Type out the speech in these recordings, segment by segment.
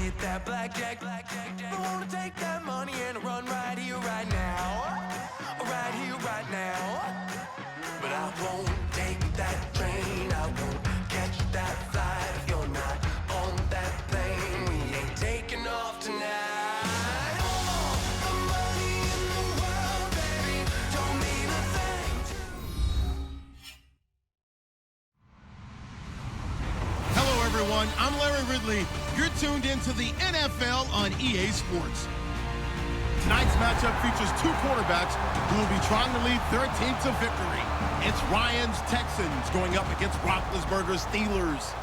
hit that blackjack. I wanna take that money and run right here, right now. Right here, right now. But I won't take that train. I won't catch that flight if you're not on that plane. We ain't taking off tonight. All the money in the world, baby, don't mean a thing to Hello, everyone. I'm Larry Ridley. You're tuned into the NFL on EA Sports. Tonight's matchup features two quarterbacks who will be trying to lead their team to victory. It's Ryan's Texans going up against Roethlisberger's Steelers.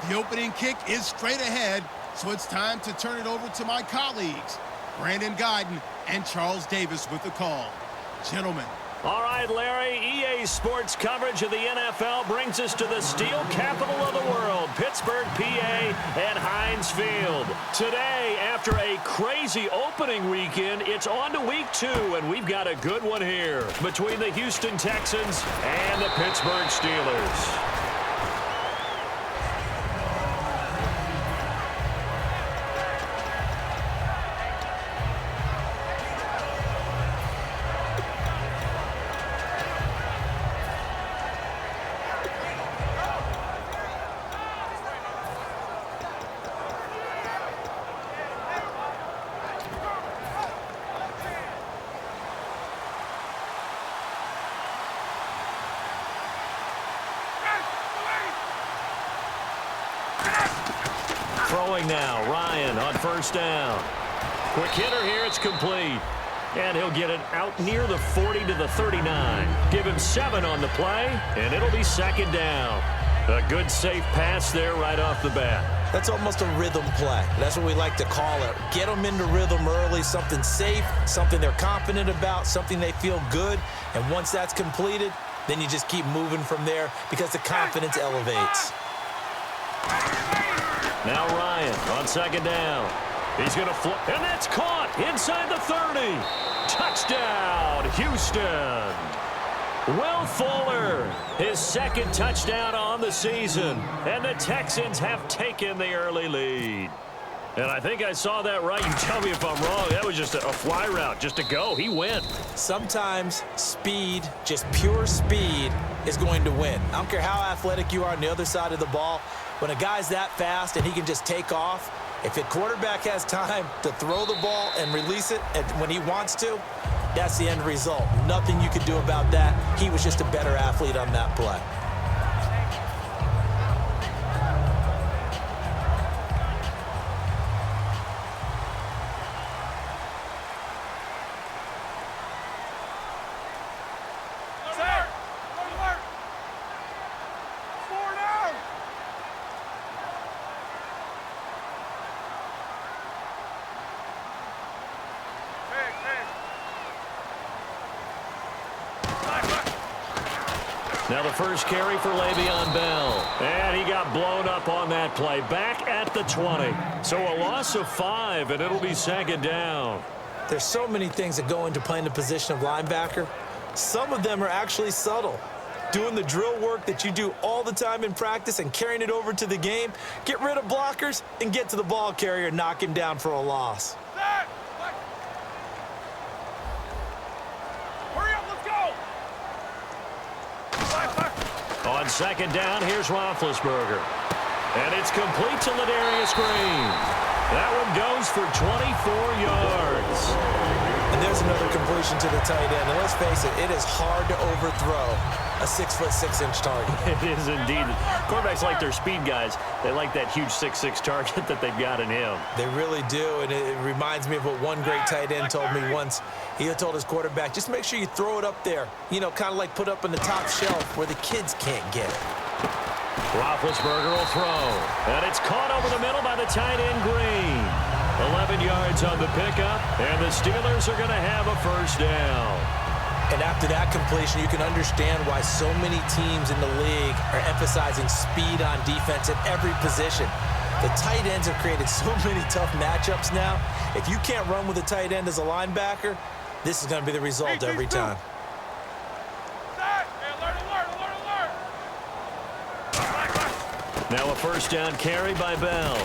The opening kick is straight ahead, so it's time to turn it over to my colleagues, Brandon Guyton and Charles Davis with the call. Gentlemen. All right, Larry, EA Sports coverage of the NFL brings us to the steel capital of the world, Pittsburgh, PA, and Heinz Field. Today, after a crazy opening weekend, it's on to week 2, and we've got a good one here between the Houston Texans and the Pittsburgh Steelers. Throwing now, Ryan on first down. Quick hitter here, it's complete. And he'll get it out near the 40 to the 39. Give him 7 on the play, and it'll be second down. A good, safe pass there right off the bat. That's almost a rhythm play. That's what we like to call it. Get them into rhythm early, something safe, something they're confident about, something they feel good. And once that's completed, then you just keep moving from there because the confidence elevates. Now Ryan on second down. He's going to flip, and that's caught inside the 30. Touchdown, Houston. Will Fuller, his second touchdown on the season, and the Texans have taken the early lead. And I think I saw that right. You tell me if I'm wrong. That was just a fly route, just to go. He went. Sometimes speed, just pure speed, is going to win. I don't care how athletic you are on the other side of the ball. When a guy's that fast and he can just take off, if the quarterback has time to throw the ball and release it when he wants to, that's the end result. Nothing you could do about that. He was just a better athlete on that play. Now the first carry for Le'Veon Bell. And he got blown up on that play. Back at the 20. So a loss of 5, and it'll be second down. There's so many things that go into playing the position of linebacker. Some of them are actually subtle. Doing the drill work that you do all the time in practice and carrying it over to the game. Get rid of blockers and get to the ball carrier and knock him down for a loss. On second down, here's Roethlisberger. And it's complete to Ladarius Green. That one goes for 24 yards. And there's another completion to the tight end. And let's face it, it is hard to overthrow a 6'6" target. It is indeed. Quarterbacks like their speed guys. They like that huge 6'6" target that they've got in him. They really do, and it reminds me of what one great tight end told me once. He told his quarterback, just make sure you throw it up there. You know, kind of like put up on the top shelf where the kids can't get it. Roethlisberger will throw. And it's caught over the middle by the tight end Green. 11 yards on the pickup, and the Steelers are going to have a first down. And after that completion, you can understand why so many teams in the league are emphasizing speed on defense at every position. The tight ends have created so many tough matchups now. If you can't run with a tight end as a linebacker, this is going to be the result every time. Now a first down carry by Bell.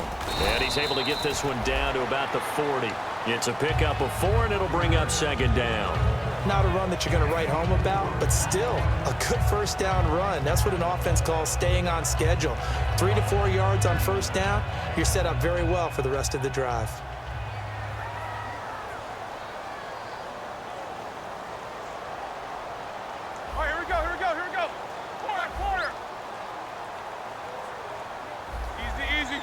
And he's able to get this one down to about the 40. It's a pickup of 4, and it'll bring up second down. Not a run that you're going to write home about, but still a good first down run. That's what an offense calls staying on schedule. 3 to 4 yards on first down, you're set up very well for the rest of the drive. All right, here we go. Quarter. Easy.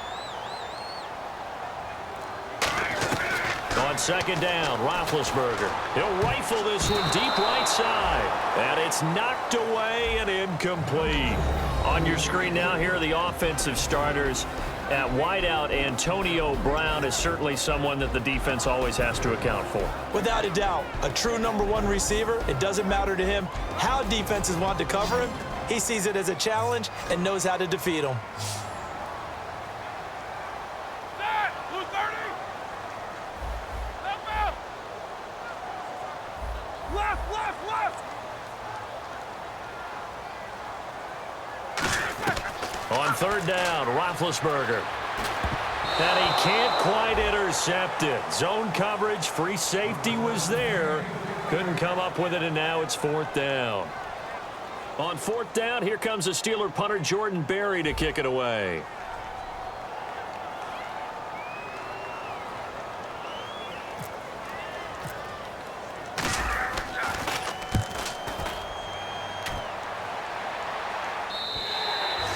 On second down, Roethlisberger. He'll rifle this one deep right side. And it's knocked away and incomplete. On your screen now, here are the offensive starters. At wideout, Antonio Brown is certainly someone that the defense always has to account for. Without a doubt, a true number 1 receiver. It doesn't matter to him how defenses want to cover him. He sees it as a challenge and knows how to defeat them. On third down, Roethlisberger. And he can't quite intercept it. Zone coverage, free safety was there. Couldn't come up with it, and now it's fourth down. On fourth down, here comes the Steeler punter Jordan Berry to kick it away.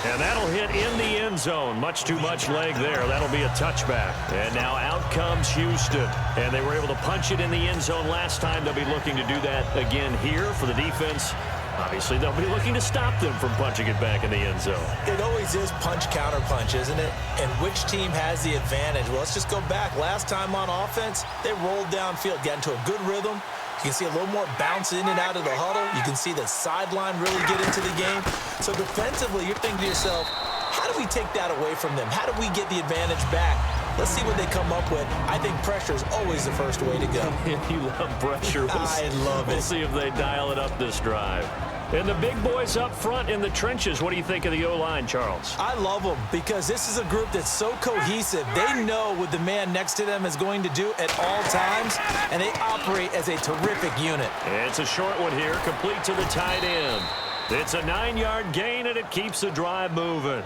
And that'll hit in the end zone. Much too much leg there. That'll be a touchback. And now out comes Houston. And they were able to punch it in the end zone last time. They'll be looking to do that again here for the defense. Obviously, they'll be looking to stop them from punching it back in the end zone. It always is punch-counter-punch, isn't it? And which team has the advantage? Well, let's just go back. Last time on offense, they rolled downfield, got into a good rhythm. You can see a little more bounce in and out of the huddle. You can see the sideline really get into the game. So defensively, you're thinking to yourself, how do we take that away from them? How do we get the advantage back? Let's see what they come up with. I think pressure is always the first way to go. You love pressure. I love it. We'll see if they dial it up this drive. And the big boys up front in the trenches, what do you think of the O-line, Charles? I love them because this is a group that's so cohesive. They know what the man next to them is going to do at all times, and they operate as a terrific unit. It's a short one here, complete to the tight end. It's a 9-yard gain, and it keeps the drive moving.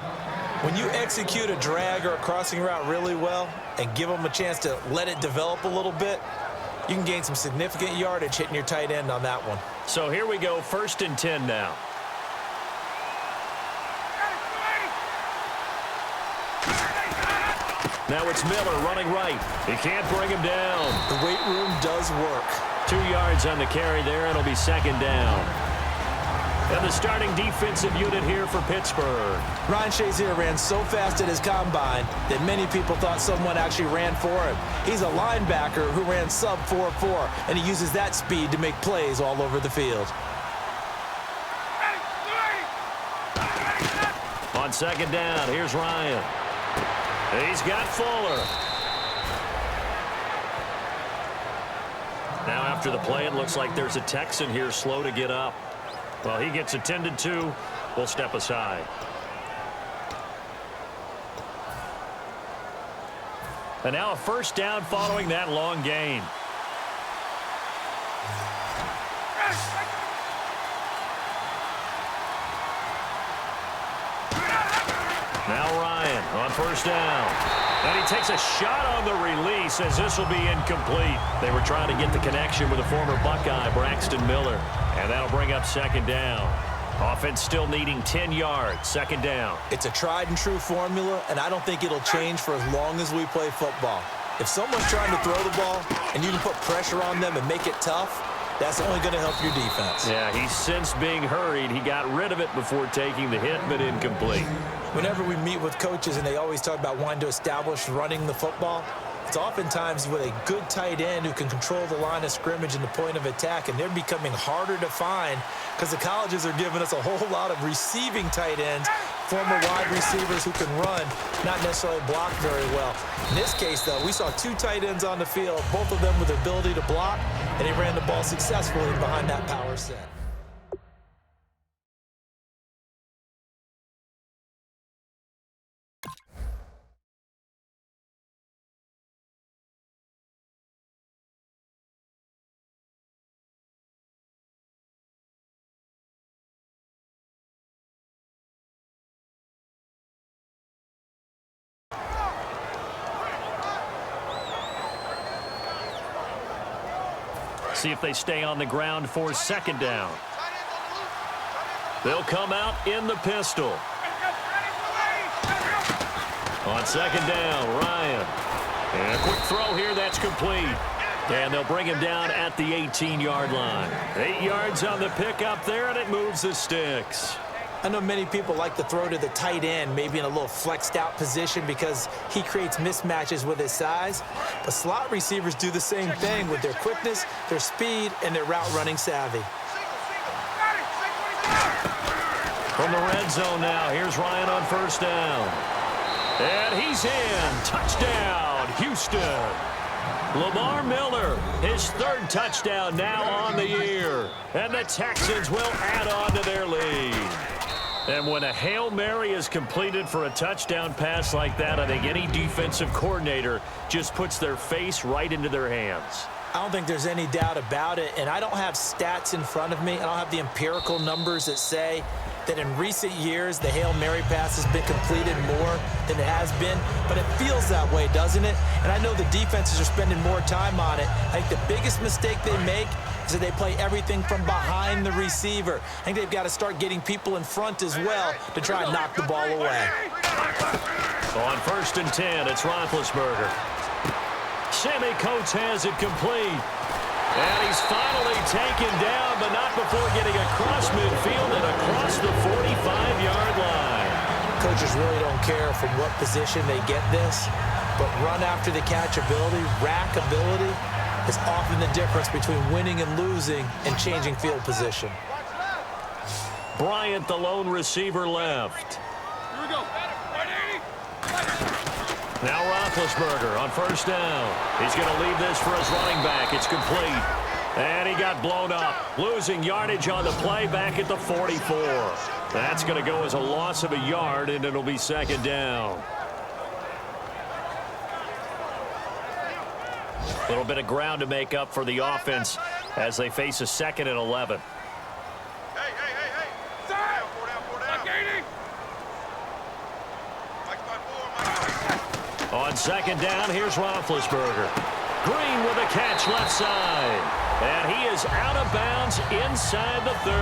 When you execute a drag or a crossing route really well and give them a chance to let it develop a little bit, you can gain some significant yardage hitting your tight end on that one. So here we go, 1st and 10 now. Now it's Miller running right. He can't bring him down. The weight room does work. 2 yards on the carry there, and it'll be second down. And the starting defensive unit here for Pittsburgh. Ryan Shazier ran so fast at his combine that many people thought someone actually ran for him. He's a linebacker who ran sub 4.4, and he uses that speed to make plays all over the field. On second down, here's Ryan. He's got Fuller. Now after the play, it looks like there's a Texan here slow to get up. Well, he gets attended to. We'll step aside. And now a first down following that long gain. Now Ryan on first down. And he takes a shot on the release as this will be incomplete. They were trying to get the connection with a former Buckeye, Braxton Miller. And that'll bring up second down. Offense still needing 10 yards, second down. It's a tried and true formula, and I don't think it'll change for as long as we play football. If someone's trying to throw the ball and you can put pressure on them and make it tough, that's only going to help your defense. Yeah, he's since being hurried. He got rid of it before taking the hit, but incomplete. Whenever we meet with coaches and they always talk about wanting to establish running the football, it's oftentimes with a good tight end who can control the line of scrimmage and the point of attack, and they're becoming harder to find because the colleges are giving us a whole lot of receiving tight ends, former wide receivers who can run, not necessarily block very well. In this case, though, we saw 2 tight ends on the field, both of them with the ability to block, and he ran the ball successfully behind that power set. See if they stay on the ground for second down. They'll come out in the pistol. On second down, Ryan. And a quick throw here, that's complete. And they'll bring him down at the 18-yard line. 8 yards on the pickup there, and it moves the sticks. I know many people like to throw to the tight end, maybe in a little flexed out position because he creates mismatches with his size. But slot receivers do the same thing with their quickness, their speed, and their route running savvy. From the red zone now, here's Ryan on first down. And he's in. Touchdown, Houston. Lamar Miller, his 3rd touchdown now on the year. And the Texans will add on to their lead. And when a Hail Mary is completed for a touchdown pass like that, I think any defensive coordinator just puts their face right into their hands. I don't think there's any doubt about it, and I don't have stats in front of me. I don't have the empirical numbers that say that in recent years the Hail Mary pass has been completed more than it has been, but it feels that way, doesn't it? And I know the defenses are spending more time on it. I think the biggest mistake they make is that they play everything from behind the receiver. I think they've got to start getting people in front as well to try and knock the ball away. On 1st and 10, it's Roethlisberger. Sammy Coates has it complete. And he's finally taken down, but not before getting across midfield and across the 45-yard line. Coaches really don't care from what position they get this, but run after the catch ability, rack ability, is often the difference between winning and losing and changing field position. Bryant, the lone receiver, left. Here we go. Now Roethlisberger on first down. He's going to leave this for his running back. It's complete. And he got blown up. Losing yardage on the play back at the 44. That's going to go as a loss of a yard, and it'll be second down. A little bit of ground to make up for the offense as they face a 2nd and 11. Hey. On second down, here's Roethlisberger. Green with a catch left side. And he is out of bounds inside the 30.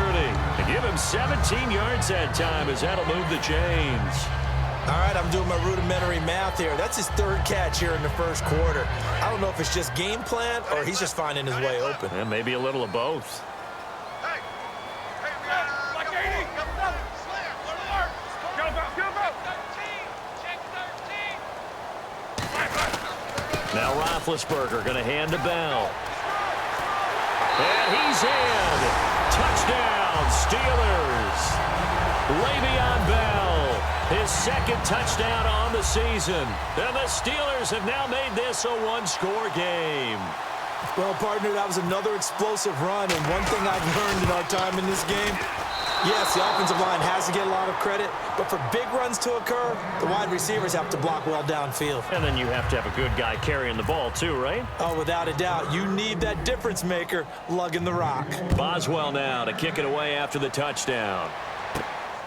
To give him 17 yards that time as that'll move the chains. All right, I'm doing my rudimentary math here. That's his 3rd catch here in the 1st quarter. I don't know if it's just game plan or he's just finding his way open. And maybe a little of both. Now Roethlisberger going to hand to Bell. And he's in. Touchdown, Steelers. Le'Veon Bell, his 2nd touchdown on the season. And the Steelers have now made this a 1-score game. Well, partner, that was another explosive run. And one thing I've learned in our time in this game, yes, the offensive line has to get a lot of credit, but for big runs to occur, the wide receivers have to block well downfield. And then you have to have a good guy carrying the ball too, right? Oh, without a doubt. You need that difference maker lugging the rock. Boswell now to kick it away after the touchdown.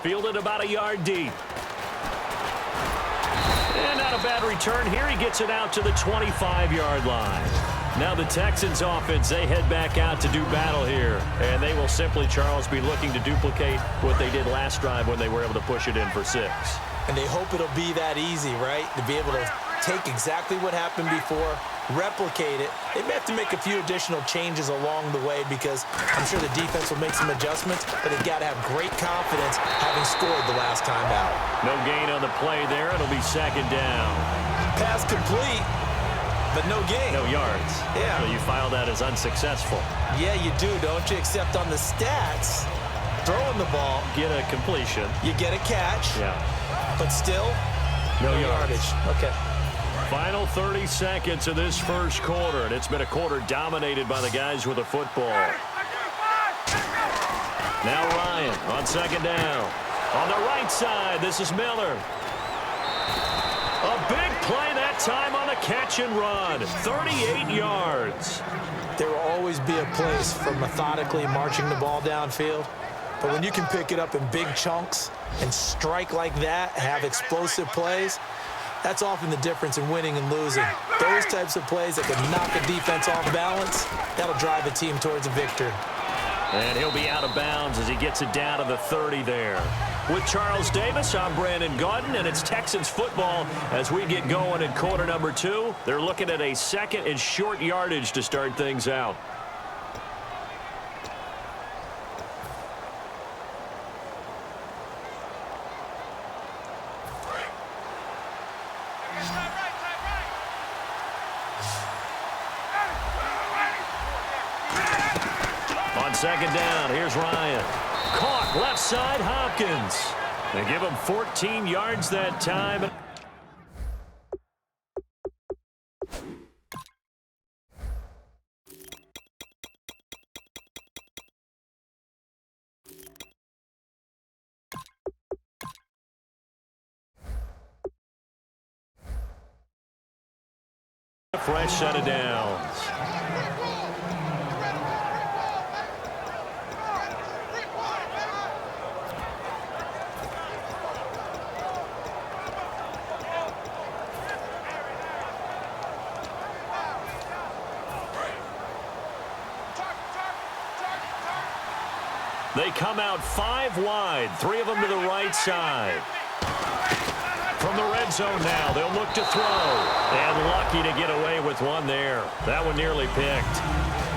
Fielded about a yard deep. And not a bad return here. He gets it out to the 25-yard line. Now the Texans offense, they head back out to do battle here. And they will simply, Charles, be looking to duplicate what they did last drive when they were able to push it in for 6. And they hope it'll be that easy, right? To be able to take exactly what happened before, replicate it. They may have to make a few additional changes along the way because I'm sure the defense will make some adjustments, but they've got to have great confidence having scored the last time out. No gain on the play there. It'll be second down. Pass complete, but no gain. No yards. Yeah. So you file that as unsuccessful. Yeah, you do, don't you? Except on the stats, throwing the ball, Get a completion. you get a catch, Yeah. but still No yards. yardage. Okay. Final 30 seconds of this first quarter, and it's been a quarter dominated by the guys with the football. Now Ryan on second down. On the right side, this is Miller. A big play that time on the catch and run. 38 yards. There will always be a place for methodically marching the ball downfield. But when you can pick it up in big chunks and strike like that, have explosive plays, That's often the difference in winning and losing. Those types of plays that can knock a defense off balance, that'll drive a team towards a victory. And he'll be out of bounds as he gets it down to the 30 there. With Charles Davis, I'm Brandon Gaudin, and it's Texans football as we get going in quarter number 2. They're looking at a second and short yardage to start things out. On second down, here's Ryan. Caught left side, Hopkins. They give him 14 yards that time. A fresh set of downs. They come out 5 wide, 3 of them to the right side. From the red zone now, they'll look to throw. And lucky to get away with one there. That one nearly picked.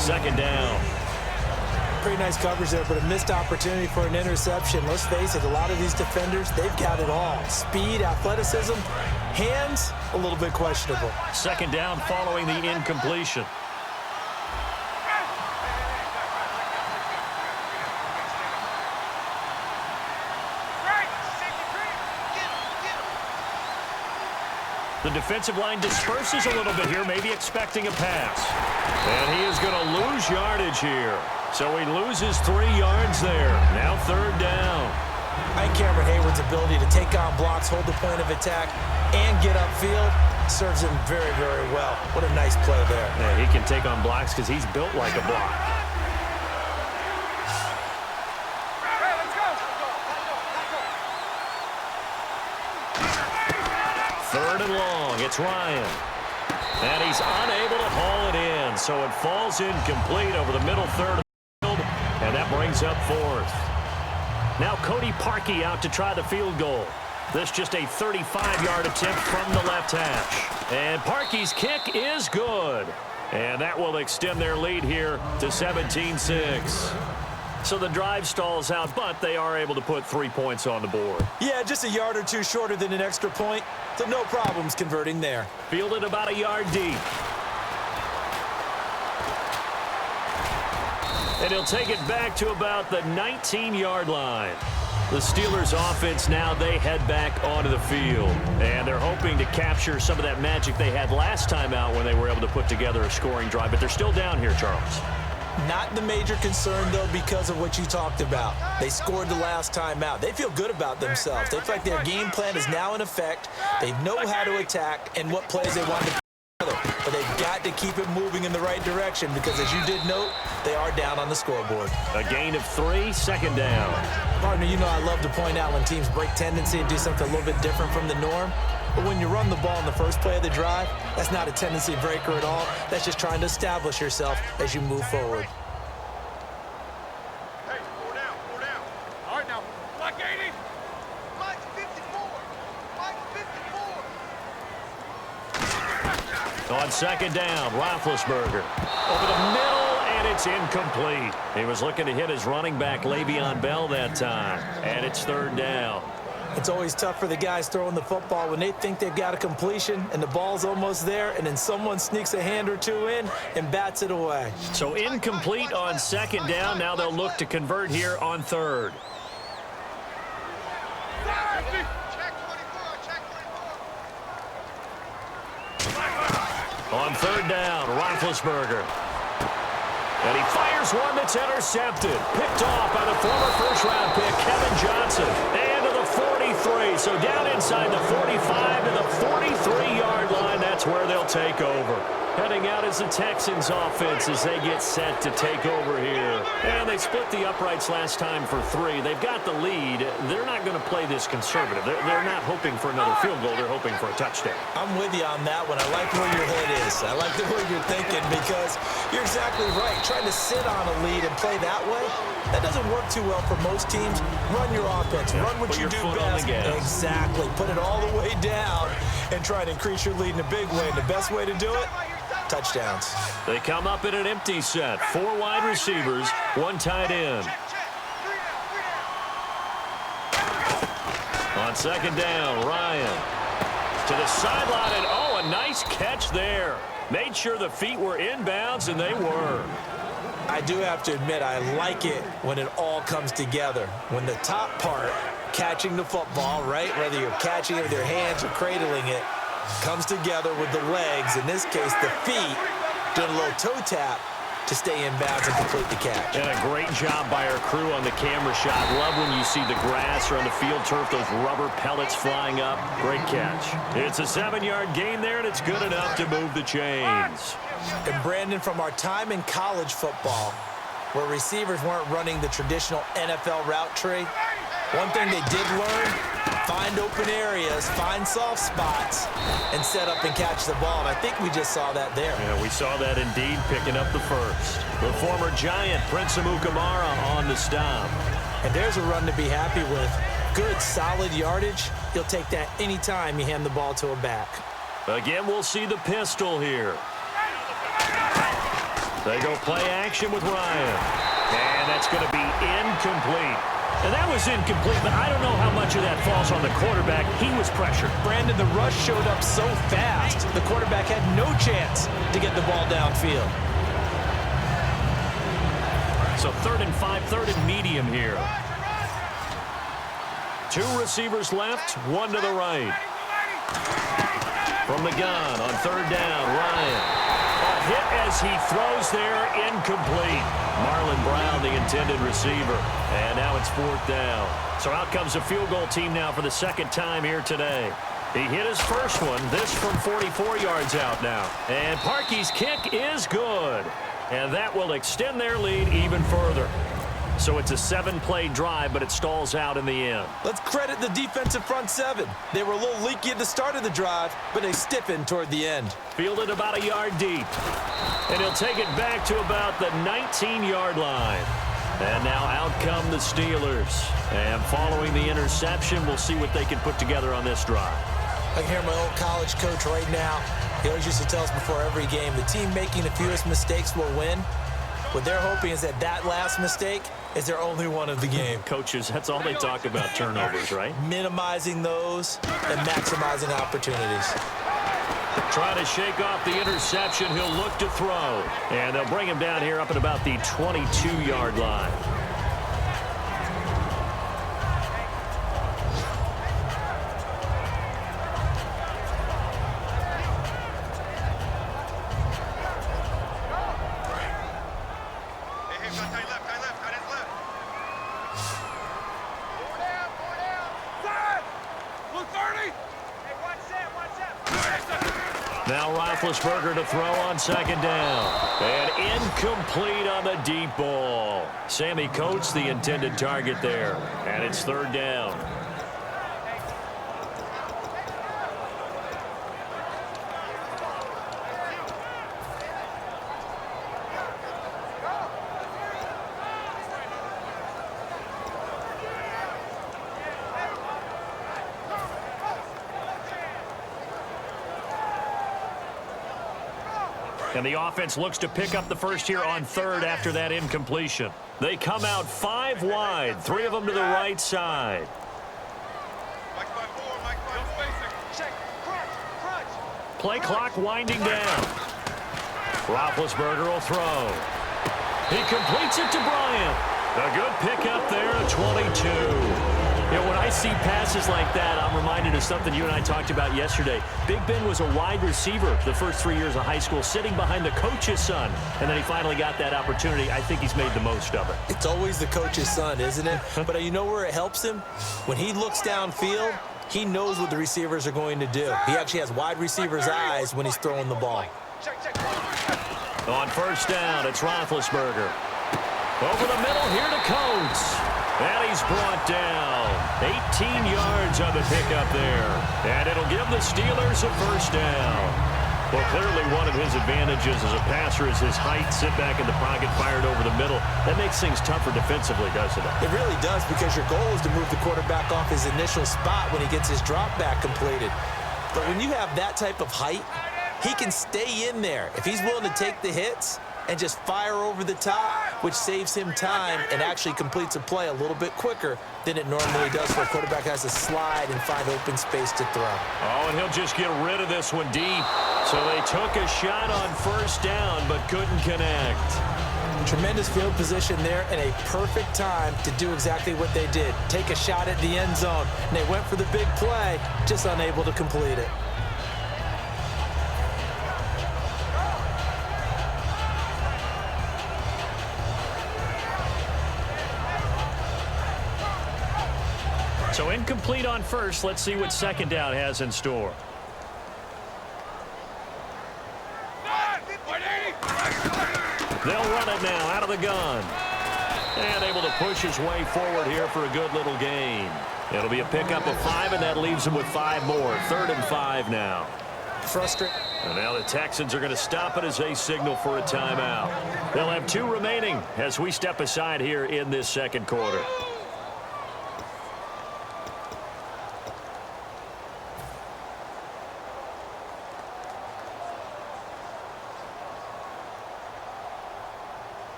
Second down. Pretty nice coverage there, but a missed opportunity for an interception. Let's face it, a lot of these defenders, they've got it all. Speed, athleticism, hands, a little bit questionable. Second down following the incompletion. The defensive line disperses a little bit here, maybe expecting a pass. And he is going to lose yardage here. So he loses 3 yards there. Now third down. I think Cameron Hayward's ability to take on blocks, hold the point of attack, and get upfield serves him very, very well. What a nice play there. Yeah, he can take on blocks because he's built like a block. Third and long, it's Ryan. And he's unable to haul it in, so it falls incomplete over the middle third of the field, and that brings up 4th. Now Cody Parkey out to try the field goal. This just a 35-yard attempt from the left hash. And Parkey's kick is good. And that will extend their lead here to 17-6. So the drive stalls out, but they are able to put 3 points on the board. Yeah, just a yard or two shorter than an extra point, so no problems converting there. Fielded about a yard deep. And he'll take it back to about the 19-yard line. The Steelers offense now, they head back onto the field. And they're hoping to capture some of that magic they had last time out when they were able to put together a scoring drive. But they're still down here, Charles. Not the major concern, though, because of what you talked about. They scored the last time out. They feel good about themselves. They feel like their game plan is now in effect. They know how to attack and what plays they want to put together. But they've got to keep it moving in the right direction because, as you did note, they are down on the scoreboard. A gain of 3, second down. Partner, you know I love to point out when teams break tendency and do something a little bit different from the norm. But when you run the ball in the first play of the drive, that's not a tendency breaker at all. That's just trying to establish yourself as you move forward. Hey, 4 down, 4 down. All right, now, Black 80. Mike's 54. Mike's 54. On second down, Roethlisberger over the middle, and it's incomplete. He was looking to hit his running back, Le'Veon Bell, that time. And it's third down. It's always tough for the guys throwing the football when they think they've got a completion and the ball's almost there, and then someone sneaks a hand or two in and bats it away. So incomplete on second down. Now they'll look to convert here on third. On third down, Roethlisberger. And he fires one that's intercepted. Picked off by the former first-round pick, Kevin Johnson. And to the 43. So down inside the 45 to the 43-yard line. That's where they'll take over. Heading out is the Texans offense as they get set to take over here. And they split the uprights last time for 3. They've got the lead. They're not going to play this conservative. They're not hoping for another field goal. They're hoping for a touchdown. I'm with you on that one. I like where your head is. I like the way you're thinking because you're exactly right. Trying to sit on a lead and play that way, that doesn't work too well for most teams. Run your offense. Run what you do best. Exactly. Put it all the way down and try to increase your lead in a big way. And the best way to do it, touchdowns. They come up in an empty set. 4 wide receivers, 1 tight end. On second down, Ryan to the sideline, and oh, a nice catch there. Made sure the feet were inbounds, and they were. I do have to admit, I like it when it all comes together. When the top part, catching the football, right, whether you're catching it with your hands or cradling it, comes together with the legs, in this case the feet, doing a little toe tap to stay in bounds and complete the catch. And a great job by our crew on the camera shot. Love when you see the grass or on the field turf, those rubber pellets flying up. Great catch. It's a 7-yard gain there, and it's good enough to move the chains. And Brandon, from our time in college football, where receivers weren't running the traditional NFL route tree, one thing they did learn, find open areas, find soft spots, and set up and catch the ball. And I think we just saw that there. Yeah, we saw that indeed, picking up the first. The former Giant, Prince Amukamara, on the stop. And there's a run to be happy with. Good, solid yardage. You'll take that anytime you hand the ball to a back. Again, we'll see the pistol here. They go play action with Ryan. And that's going to be incomplete. And that was incomplete, but I don't know how much of that falls on the quarterback. He was pressured. Brandon, the rush showed up so fast, the quarterback had no chance to get the ball downfield. So 3rd and 5, 3rd and medium here. 2 receivers left, 1 to the right. From the gun on 3rd down, Ryan. A hit as he throws there, incomplete. Marlon Brown, the intended receiver. And now it's 4th down. So out comes a field goal team now for the 2nd time here today. He hit his first one, this from 44 yards out now. And Parkey's kick is good. And that will extend their lead even further. So it's a 7-play drive, but it stalls out in the end. Let's credit the defensive front 7. They were a little leaky at the start of the drive, but they stiffened toward the end. Fielded about a yard deep. And he'll take it back to about the 19-yard line. And now out come the Steelers. And following the interception, we'll see what they can put together on this drive. I can hear my old college coach right now. He always used to tell us before every game, the team making the fewest mistakes will win. What they're hoping is that that last mistake is their only one of the game. Coaches, that's all they talk about, turnovers, right? Minimizing those and maximizing opportunities. Trying to shake off the interception. He'll look to throw. And they'll bring him down here up at about the 22-yard line. Now Roethlisberger to throw on 2nd down. And incomplete on the deep ball. Sammy Coates, the intended target there. And it's 3rd down. And the offense looks to pick up the first here on 3rd after that incompletion. They come out 5 wide, 3 of them to the right side. Play clock winding down. Roethlisberger will throw. He completes it to Bryant. A good pickup there, a 22. You know, when I see passes like that, I'm reminded of something you and I talked about yesterday. Big Ben was a wide receiver the first 3 years of high school, sitting behind the coach's son, and then he finally got that opportunity. I think he's made the most of it. It's always the coach's son, isn't it? But you know where it helps him? When he looks downfield, he knows what the receivers are going to do. He actually has wide receivers' eyes when he's throwing the ball. On first down, it's Roethlisberger. Over the middle here to Coates. And he's brought down. 18 yards on the pickup there. And it'll give the Steelers a first down. Well, clearly one of his advantages as a passer is his height. Sit back in the pocket, fired over the middle. That makes things tougher defensively, doesn't it? It really does, because your goal is to move the quarterback off his initial spot when he gets his drop back completed. But when you have that type of height, he can stay in there. If he's willing to take the hits and just fire over the top, which saves him time and actually completes a play a little bit quicker than it normally does, where a quarterback has to slide and find open space to throw. Oh, and he'll just get rid of this one deep. So they took a shot on first down but couldn't connect. Tremendous field position there and a perfect time to do exactly what they did. Take a shot at the end zone. And they went for the big play, just unable to complete it. So incomplete on first. Let's see what second down has in store. They'll run it now out of the gun. And able to push his way forward here for a good little gain. It'll be a pickup of 5, and that leaves him with 5 more. 3rd and 5 now. Frustrating. And now the Texans are going to stop it as they signal for a timeout. They'll have 2 remaining as we step aside here in this second quarter.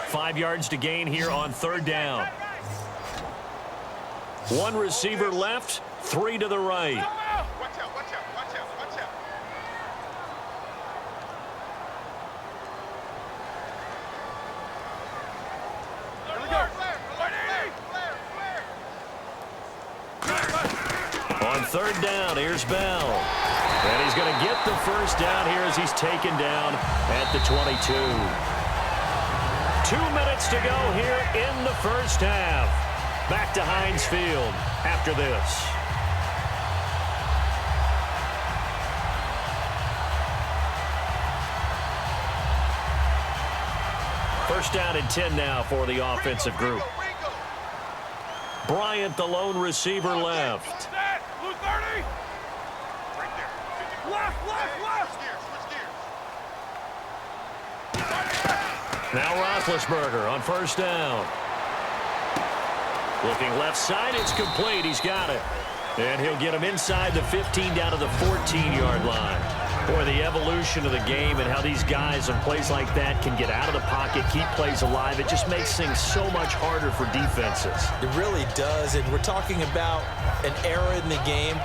Five yards to gain here on 3rd down. 1 receiver left, 3 to the right. Watch out, watch out, watch out, watch out. Here we go. On 3rd down, here's Bell. And he's going to get the first down here as he's taken down at the 22. 2 minutes to go here in the first half. Back to Heinz Field after this. First down and 10 now for the offensive group. Bryant, the lone receiver, left. Blue 30. Right there. Left, left, left. Switch gears. Now Roethlisberger on first down. Looking left side, it's complete. He's got it. And he'll get him inside the 15 down to the 14-yard line. Boy, the evolution of the game and how these guys on plays like that can get out of the pocket, keep plays alive, it just makes things so much harder for defenses. It really does, and we're talking about an era in the game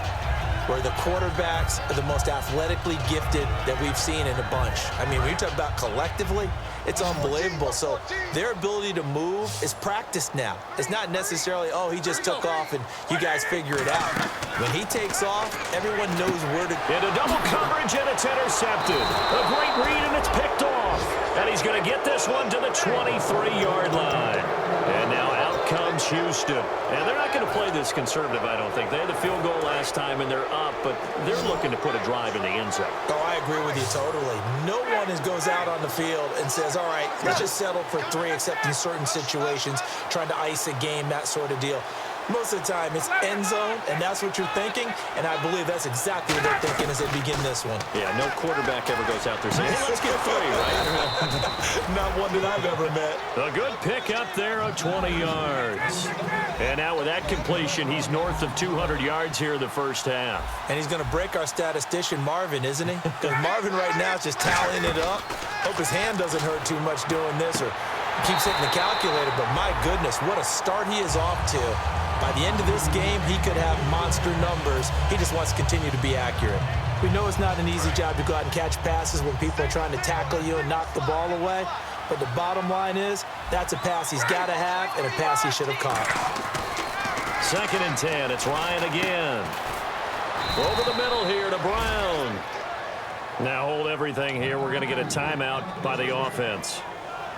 where the quarterbacks are the most athletically gifted that we've seen in a bunch. I mean, when you talk about collectively, it's unbelievable. So their ability to move is practiced now. It's not necessarily, oh, he just took off and you guys figure it out. When he takes off, everyone knows where to go. Into double coverage, and it's intercepted. A great read, and it's picked off. And he's going to get this one to the 23-yard line. And now out comes Houston. And they're not going to play this conservative, I don't think. They had the field goal last time, and they're up, but they're looking to put a drive in the end zone. Oh, I agree with you totally. No one goes out on the field and says, all right, let's just settle for 3, except in certain situations, trying to ice a game, that sort of deal. Most of the time, it's end zone, and that's what you're thinking, and I believe that's exactly what they're thinking as they begin this one. Yeah, no quarterback ever goes out there saying, hey, let's get 3, right? Not one that I've ever met. A good pick up there of 20 yards. And now with that completion, he's north of 200 yards here in the first half. And he's going to break our statistician, Marvin, isn't he? Because Marvin right now is just tallying it up. Hope his hand doesn't hurt too much doing this, or keeps hitting the calculator, but my goodness, what a start he is off to. By the end of this game, he could have monster numbers. He just wants to continue to be accurate. We know it's not an easy job to go out and catch passes when people are trying to tackle you and knock the ball away, but the bottom line is that's a pass he's got to have and a pass he should have caught. 2nd and 10, it's Ryan again. Over the middle here to Brown. Now hold everything here. We're going to get a timeout by the offense.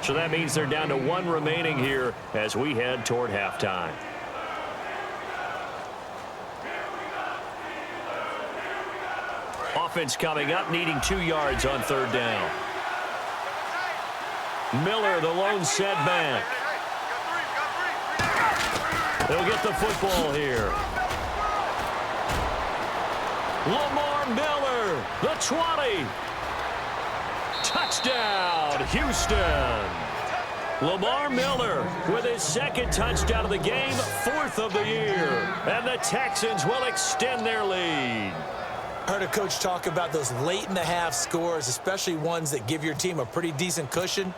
So that means they're down to 1 remaining here as we head toward halftime. Offense coming up, needing 2 yards on 3rd down. Miller, the lone setback. They'll get the football here. Lamar Miller, the 20. Touchdown, Houston. Lamar Miller with his 2nd touchdown of the game, 4th of the year. And the Texans will extend their lead. I heard a coach talk about those late-in-the-half scores, especially ones that give your team a pretty decent cushion.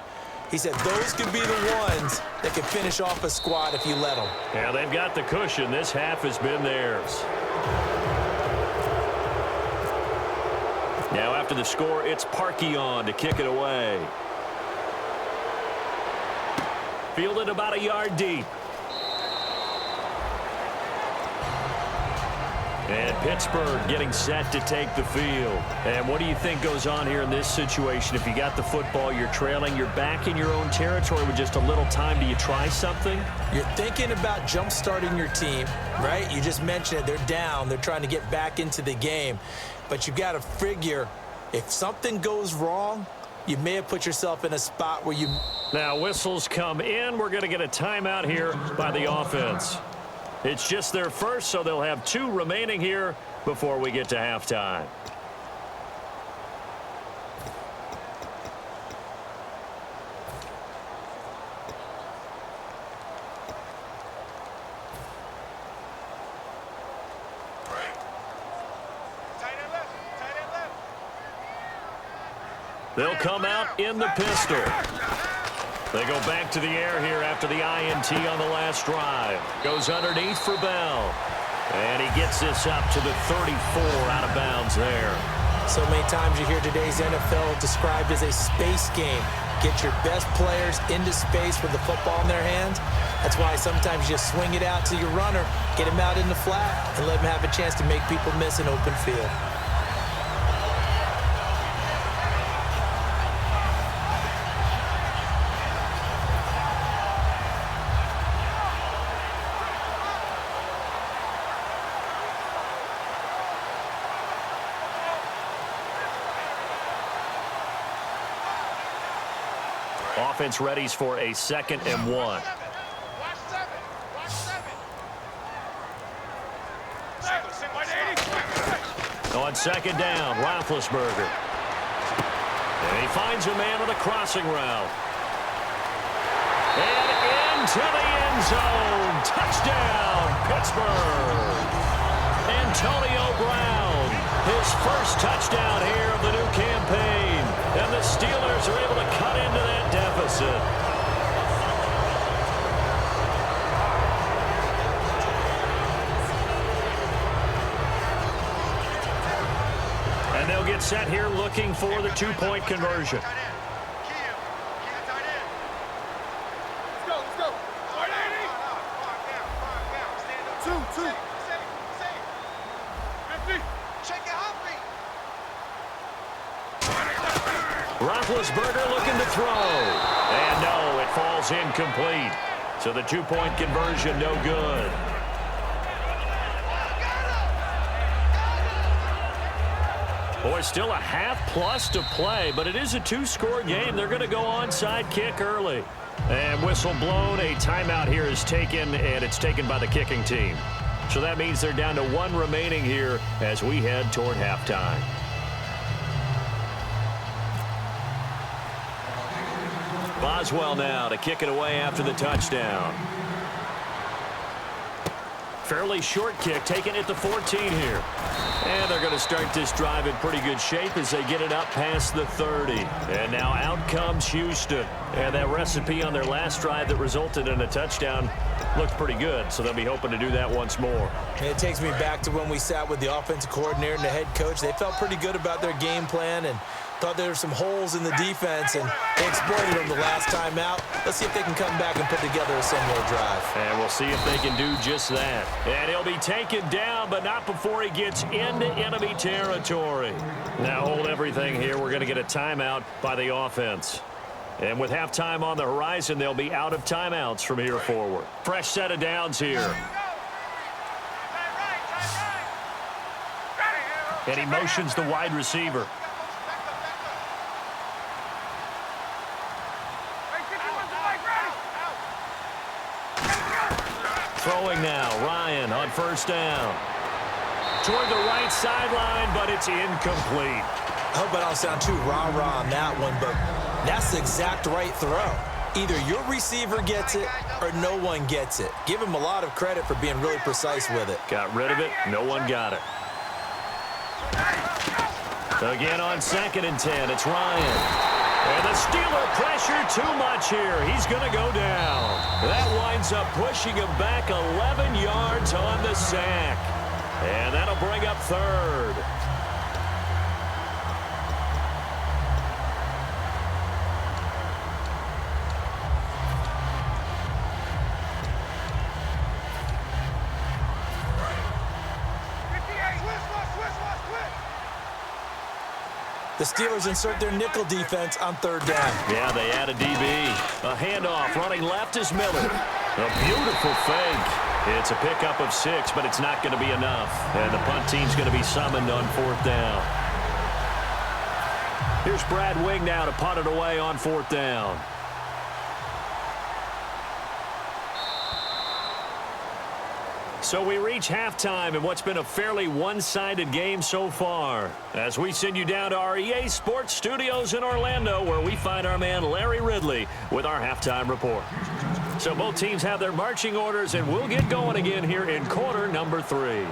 He said those could be the ones that could finish off a squad if you let them. Yeah, they've got the cushion. This half has been theirs. Now after the score, it's Parkey on to kick it away. Fielded about a yard deep. And Pittsburgh getting set to take the field. And what do you think goes on here in this situation? If you got the football, you're trailing, you're back in your own territory with just a little time. Do you try something? You're thinking about jump-starting your team, right? You just mentioned it. They're down. They're trying to get back into the game. But you got to figure if something goes wrong, you may have put yourself in a spot where you... Now whistles come in. We're going to get a timeout here by the offense. It's just their first, so they'll have 2 remaining here before we get to halftime. They'll come out in the pistol. They go back to the air here after the INT on the last drive. Goes underneath for Bell. And he gets this up to the 34 out of bounds there. So many times you hear today's NFL described as a space game. Get your best players into space with the football in their hands. That's why sometimes you just swing it out to your runner, get him out in the flat, and let him have a chance to make people miss an open field. Offense readies for a 2nd and 1. Watch 7. On 2nd down, Roethlisberger. And he finds a man on the crossing route. And into the end zone. Touchdown, Pittsburgh. Antonio Brown, his first touchdown here of the new campaign. And the Steelers are able to cut into that deficit. And they'll get set here looking for the 2-point conversion. Let's go. 2. 50. Check it out, Roethlisberger looking to throw. And no, it falls incomplete. So the 2-point conversion no good. Boy, still a half-plus to play, but it is a 2-score game. They're going to go onside kick early. And whistle blown. A timeout here is taken, and it's taken by the kicking team. So that means they're down to 1 remaining here as we head toward halftime. Boswell now to kick it away after the touchdown. Fairly short kick, taken at the 14 here. And they're going to start this drive in pretty good shape as they get it up past the 30. And now out comes Houston. And that recipe on their last drive that resulted in a touchdown looked pretty good, so they'll be hoping to do that once more. And it takes me back to when we sat with the offensive coordinator and the head coach. They felt pretty good about their game plan and thought there were some holes in the defense, and they exploited them the last time out. Let's see if they can come back and put together a similar drive. And we'll see if they can do just that. And he'll be taken down, but not before he gets into enemy territory. Now hold everything here. We're going to get a timeout by the offense. And with halftime on the horizon, they'll be out of timeouts from here forward. Fresh set of downs here. And he motions the wide receiver. Throwing now, Ryan on first down. Toward the right sideline, but it's incomplete. I hope I don't sound too rah-rah on that one, but that's the exact right throw. Either your receiver gets it or no one gets it. Give him a lot of credit for being really precise with it. Got rid of it. No one got it. Again on 2nd and 10. It's Ryan. And the Steeler pressure too much here. He's going to go down. That winds up pushing him back 11 yards on the sack. And that'll bring up 3rd. The Steelers insert their nickel defense on 3rd down. Yeah, they add a DB. A handoff running left is Miller. A beautiful fake. It's a pickup of 6, but it's not going to be enough. And the punt team's going to be summoned on 4th down. Here's Brad Wing now to punt it away on 4th down. So we reach halftime in what's been a fairly one-sided game so far. As we send you down to our EA Sports Studios in Orlando, where we find our man Larry Ridley with our halftime report. So both teams have their marching orders, and we'll get going again here in quarter number 3.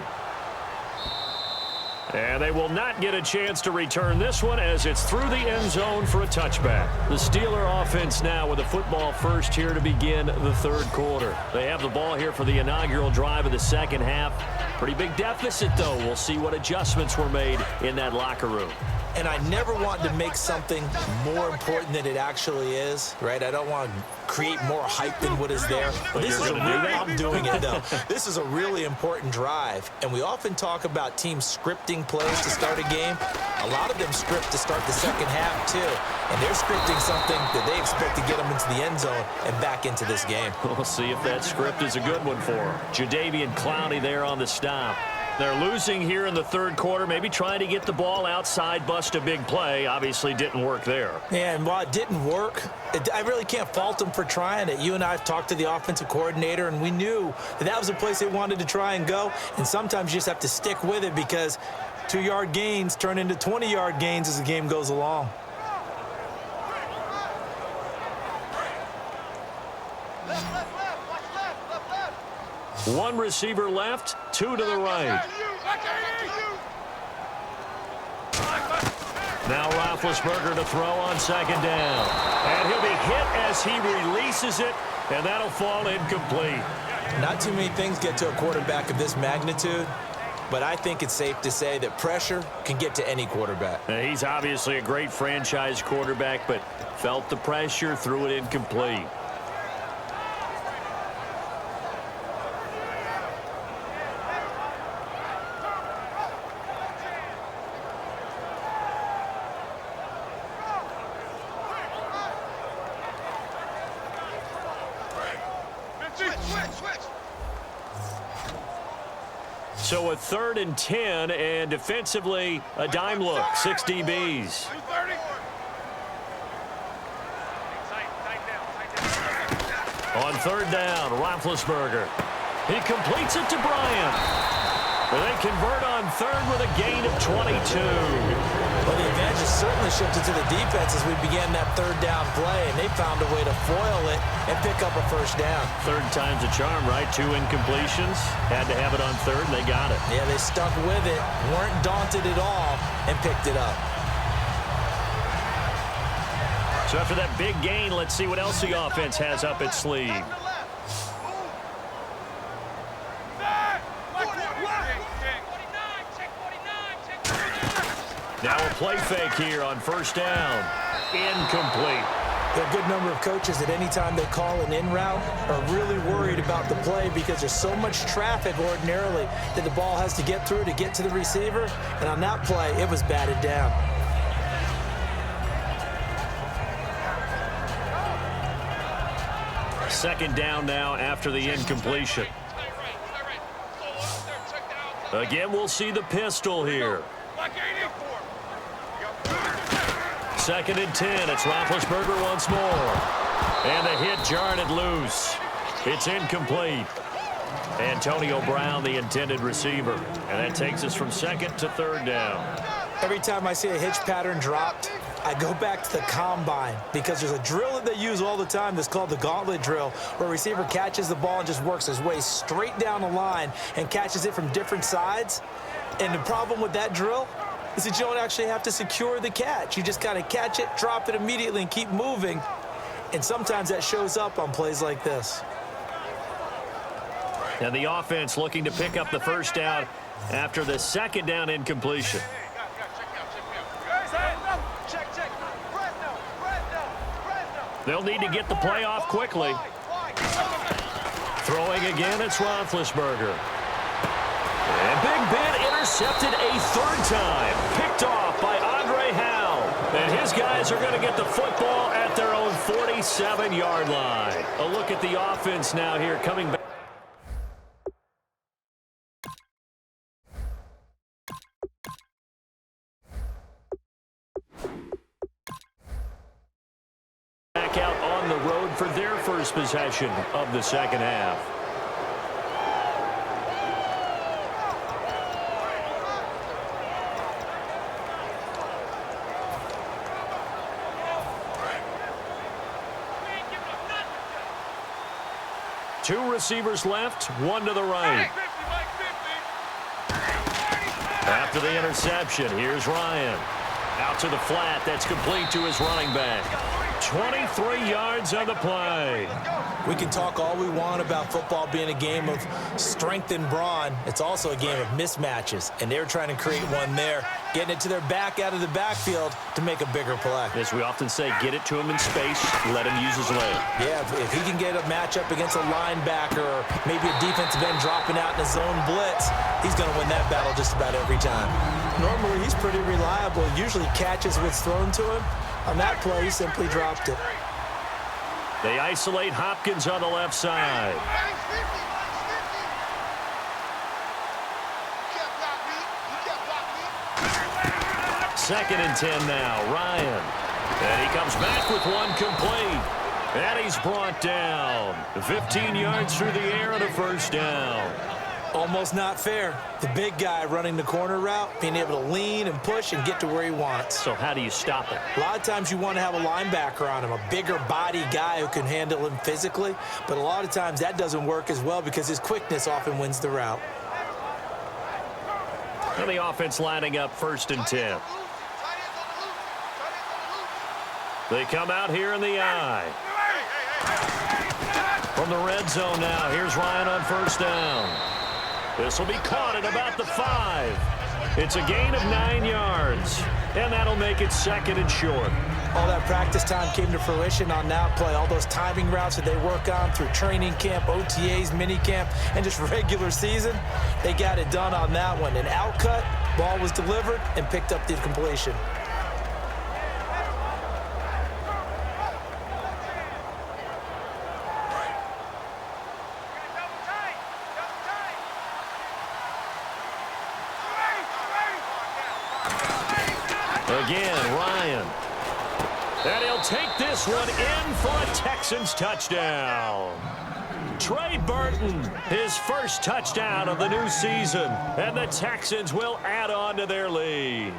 And they will not get a chance to return this one as it's through the end zone for a touchback. The Steeler offense now with a football first here to begin the 3rd quarter. They have the ball here for the inaugural drive of the 2nd half. Pretty big deficit, though. We'll see what adjustments were made in that locker room. And I never want to make something more important than it actually is, right? I don't want to create more hype than what is there. But this is I'm doing it, though. This is a really important drive. And we often talk about teams scripting plays to start a game. A lot of them script to start the 2nd half, too. And they're scripting something that they expect to get them into the end zone and back into this game. We'll see if that script is a good one for them. Jadeveon Clowney there on the stop. They're losing here in the 3rd quarter, maybe trying to get the ball outside, bust a big play. Obviously didn't work there. Yeah, and while it didn't work, I really can't fault them for trying it. You and I have talked to the offensive coordinator, and we knew that was a place they wanted to try and go. And sometimes you just have to stick with it because 2-yard gains turn into 20-yard gains as the game goes along. One receiver left, 2 to the right. Now Roethlisberger to throw on 2nd down. And he'll be hit as he releases it, and that'll fall incomplete. Not too many things get to a quarterback of this magnitude, but I think it's safe to say that pressure can get to any quarterback. He's obviously a great franchise quarterback, but felt the pressure, threw it incomplete. So a 3rd and 10, and defensively, a dime look, 6 DBs. On 3rd down, Roethlisberger. He completes it to Bryant. They convert on 3rd with a gain of 22. Well, the advantage is certainly shifted to the defense as we began that 3rd down play, and they found a way to foil it and pick up a 1st down. 3rd time's a charm, right? 2 incompletions. Had to have it on 3rd, and they got it. Yeah, they stuck with it, weren't daunted at all, and picked it up. So after that big gain, let's see what else the offense has up its sleeve. Now a play fake here on 1st down. Incomplete. There are a good number of coaches that any time they call an in route are really worried about the play because there's so much traffic ordinarily that the ball has to get through to get to the receiver. And on that play, it was batted down. Second down now after the incompletion. Again, we'll see the pistol here. Black 80. 2nd and 10. It's Roethlisberger once more. And the hit jarred it loose. It's incomplete. Antonio Brown, the intended receiver. And that takes us from 2nd to 3rd down. Every time I see a hitch pattern dropped, I go back to the combine because there's a drill that they use all the time that's called the gauntlet drill, where a receiver catches the ball and just works his way straight down the line and catches it from different sides. And the problem with that drill is that you don't actually have to secure the catch. You just kind of catch it, drop it immediately, and keep moving. And sometimes that shows up on plays like this. And the offense looking to pick up the first down after the 2nd down incompletion. They'll need to get the play off quickly. Throwing again, it's Roethlisberger. And Big Ben intercepted a 3rd time. Picked off by Andre Howe. And his guys are going to get the football at their own 47-yard line. A look at the offense now here coming back. Back out on the road for their first possession of the 2nd half. Two receivers left, one to the right. After the interception, here's Ryan. Out to the flat, that's complete to his running back. 23 yards on the play. We can talk all we want about football being a game of strength and brawn. It's also a game of mismatches, and they're trying to create one there, getting it to their back out of the backfield to make a bigger play. As we often say, get it to him in space, let him use his leg. Yeah, if he can get a matchup against a linebacker or maybe a defensive end dropping out in a zone blitz, he's going to win that battle just about every time. Normally, he's pretty reliable, usually catches what's thrown to him. On that play, he simply dropped it. They isolate Hopkins on the left side. 2nd and 10 now. Ryan. And he comes back with one complete. And he's brought down. 15 yards through the air and a first down. Almost not fair. The big guy running the corner route, being able to lean and push and get to where he wants. So how do you stop it? A lot of times you want to have a linebacker on him, a bigger body guy who can handle him physically. But a lot of times that doesn't work as well because his quickness often wins the route. And the offense lining up 1st and 10. They come out here in the eye. From the red zone now, here's Ryan on 1st down. This will be caught at about the 5. It's a gain of 9 yards, and that'll make it 2nd and short. All that practice time came to fruition on that play. All those timing routes that they work on through training camp, OTAs, mini camp, and just regular season, they got it done on that one. An outcut, ball was delivered, and picked up the completion. Again, Ryan. And he'll take this one in for a Texans touchdown. Trey Burton, his first touchdown of the new season. And the Texans will add on to their lead.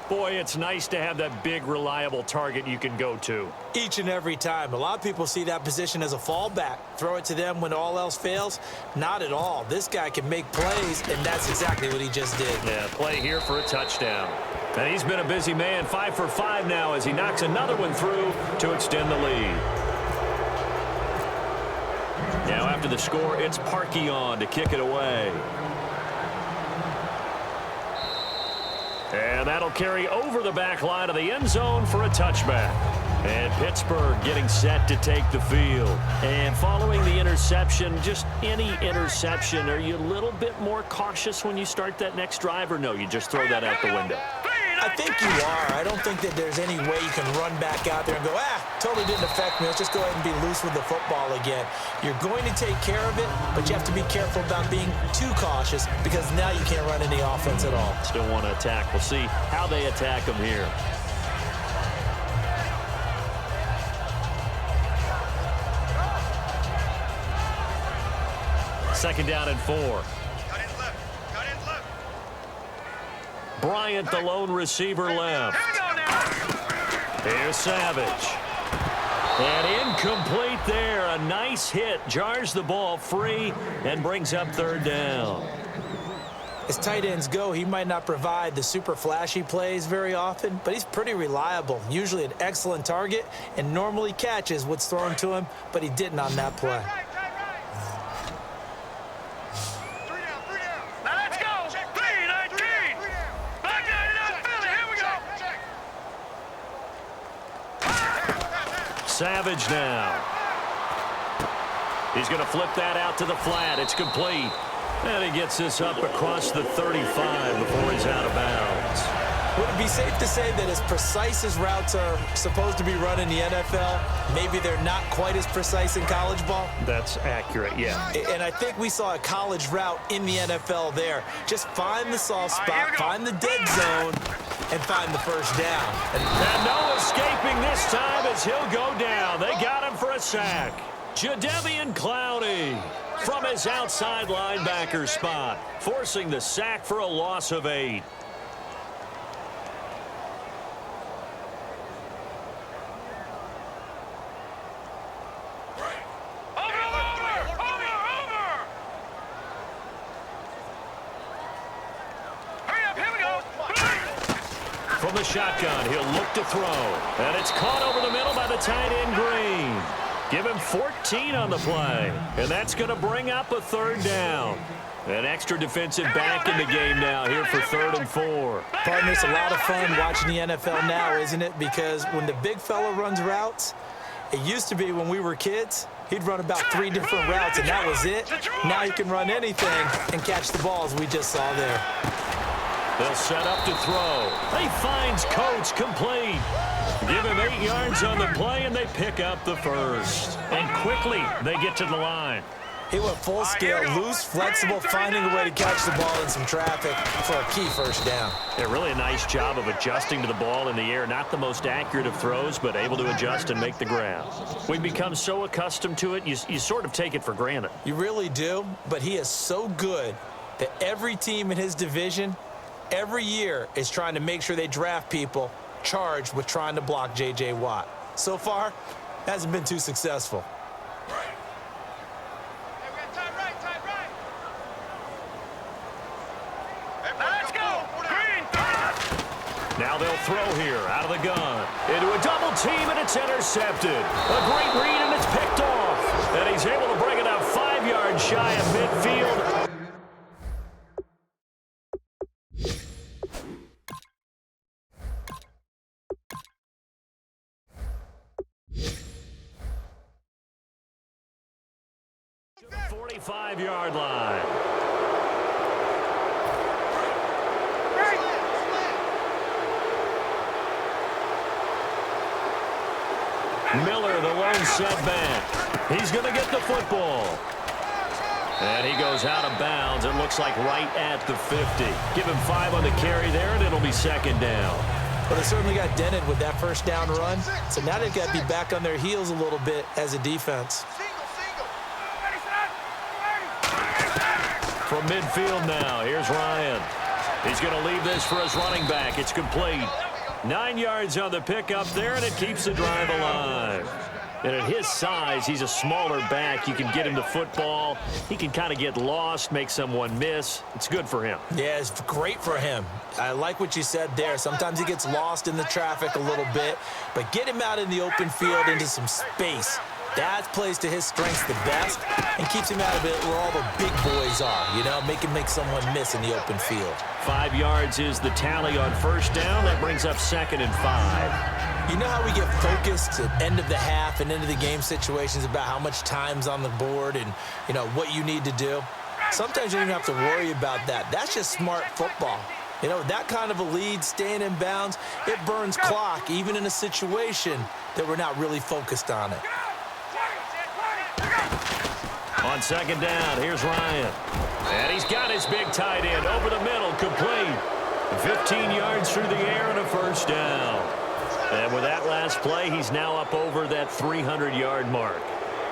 Boy, it's nice to have that big, reliable target you can go to. Each and every time. A lot of people see that position as a fallback. Throw it to them when all else fails. Not at all. This guy can make plays, and that's exactly what he just did. Yeah, play here for a touchdown. And he's been a busy man, 5 for 5 now as he knocks another one through to extend the lead. Now after the score, it's Parkey on to kick it away. And that'll carry over the back line of the end zone for a touchback. And Pittsburgh getting set to take the field. And following the interception, just any interception, are you a little bit more cautious when you start that next drive, or no, you just throw that out the window? I think you are. I don't think that there's any way you can run back out there and go, totally didn't affect me. Let's just go ahead and be loose with the football again. You're going to take care of it, but you have to be careful about being too cautious because now you can't run any offense at all. Still want to attack. We'll see how they attack them here. Second down and 4. Cut in left. Cut in left. Bryant, the lone receiver, left. Here we go now. Here's Savage. And incomplete there. A nice hit. Jars the ball free and brings up third down. As tight ends go, he might not provide the super flashy plays very often, but he's pretty reliable. Usually an excellent target and normally catches what's thrown to him, but he didn't on that play. Savage now. He's going to flip that out to the flat. It's complete. And he gets this up across the 35 before he's out of bounds. Would it be safe to say that as precise as routes are supposed to be run in the NFL, maybe they're not quite as precise in college ball? That's accurate, yeah. And I think we saw a college route in the NFL there. Just find the soft spot, find the dead zone, and find the first down. And no escaping this time as he'll go down. They got him for a sack. Jadeveon Clowney from his outside linebacker spot, forcing the sack for a loss of 8. From the shotgun, he'll look to throw. And it's caught over the middle by the tight end, Green. Give him 14 on the play. And that's going to bring up a third down. An extra defensive back in the game now here for 3rd and 4. Partner, it's a lot of fun watching the NFL now, isn't it? Because when the big fella runs routes, it used to be when we were kids, he'd run about 3 different routes, and that was it. Now he can run anything and catch the balls we just saw there. They'll set up to throw. He finds Coates complete. Give him 8 yards on the play, and they pick up the first. And quickly, they get to the line. He went full scale, loose, flexible, finding a way to catch the ball in some traffic for a key first down. Yeah, really a nice job of adjusting to the ball in the air. Not the most accurate of throws, but able to adjust and make the grab. We've become so accustomed to it, you sort of take it for granted. You really do, but he is so good that every team in his division every year is trying to make sure they draft people charged with trying to block J.J. Watt. So far, hasn't been too successful. Now they'll throw here out of the gun. Into a double team, and it's intercepted. A great read, and it's picked off. And he's able to bring it up 5 yards shy of midfield. To the 45-yard line. Miller, the lone setback. He's going to get the football. And he goes out of bounds. It looks like right at the 50. Give him 5 on the carry there, and it'll be 2nd down. Well, they certainly got dented with that first down run. So now they've got to be back on their heels a little bit as a defense. From midfield now, here's Ryan. He's going to leave this for his running back. It's complete. 9 yards on the pickup there, and it keeps the drive alive. And at his size, he's a smaller back. You can get him the football. He can kind of get lost, make someone miss. It's good for him. Yeah, it's great for him. I like what you said there. Sometimes he gets lost in the traffic a little bit, but get him out in the open field into some space. That plays to his strengths the best and keeps him out of it where all the big boys are, you know, make someone miss in the open field. 5 yards is the tally on first down. That brings up 2nd and 5. You know how we get focused at end of the half and into the game situations about how much time's on the board and, you know, what you need to do? Sometimes you don't even have to worry about that. That's just smart football. You know, that kind of a lead, staying in bounds, it burns clock, even in a situation that we're not really focused on it. On second down, here's Ryan. And he's got his big tight end over the middle, complete. 15 yards through the air and a first down. And with that last play, he's now up over that 300-yard mark.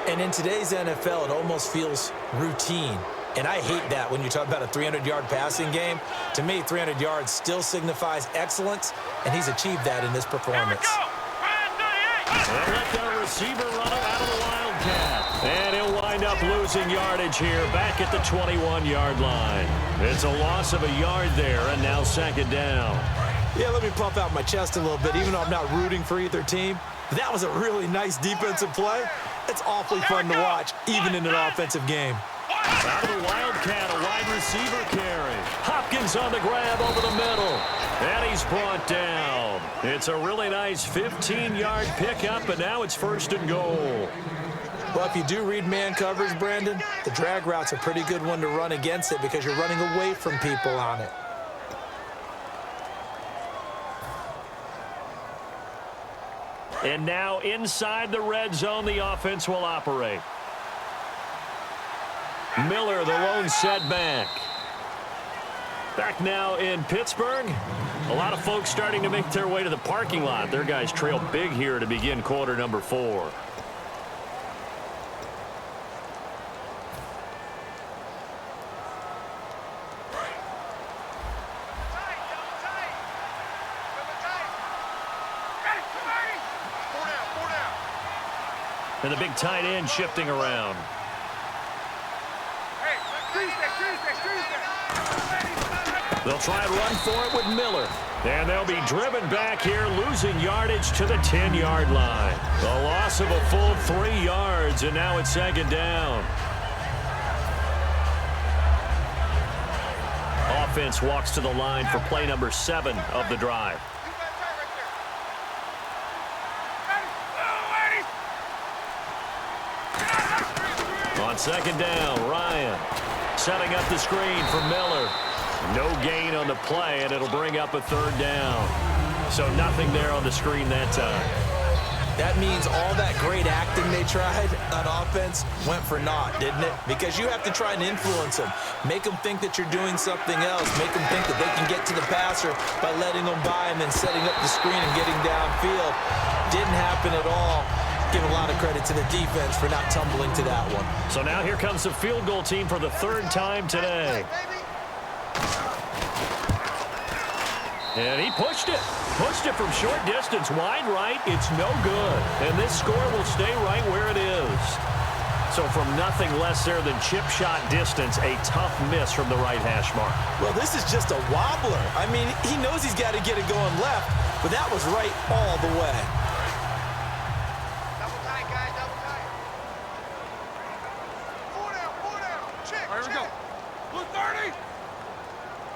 And in today's NFL, it almost feels routine. And I hate that when you talk about a 300-yard passing game. To me, 300 yards still signifies excellence, and he's achieved that in this performance. And let the receiver run it out of the Wildcat. And he'll wind up losing yardage here back at the 21-yard line. It's a loss of a yard there, and now second down. Yeah, let me puff out my chest a little bit, even though I'm not rooting for either team. That was a really nice defensive play. It's awfully fun to watch, even in an offensive game. Out of the Wildcat, a wide receiver carry. Hopkins on the grab over the middle. And he's brought down. It's a really nice 15-yard pickup, and now it's first and goal. Well, if you do read man coverage, Brandon, the drag route's a pretty good one to run against it because you're running away from people on it. And now inside the red zone, the offense will operate. Miller, the lone setback. Back now in Pittsburgh. A lot of folks starting to make their way to the parking lot. Their guys trail big here to begin quarter number 4. And the big tight end shifting around. They'll try and run for it with Miller. And they'll be driven back here, losing yardage to the 10-yard line. A loss of a full 3 yards, and now it's second down. Offense walks to the line for play number 7 of the drive. On second down, Ryan setting up the screen for Miller. No gain on the play, and it'll bring up a third down. So nothing there on the screen that time. That means all that great acting they tried on offense went for naught, didn't it? Because you have to try and influence them. Make them think that you're doing something else. Make them think that they can get to the passer by letting them by and then setting up the screen and getting downfield. Didn't happen at all. Give a lot of credit to the defense for not tumbling to that one. So now here comes the field goal team for the 3rd time today. And he pushed it. Pushed it from short distance. Wide right. It's no good. And this score will stay right where it is. So from nothing less there than chip shot distance, a tough miss from the right hash mark. Well, this is just a wobbler. I mean, he knows he's got to get it going left, but that was right all the way. Double tight, guys, double tight. 4 down, 4 down. Check, all right, here we go. Blue 30.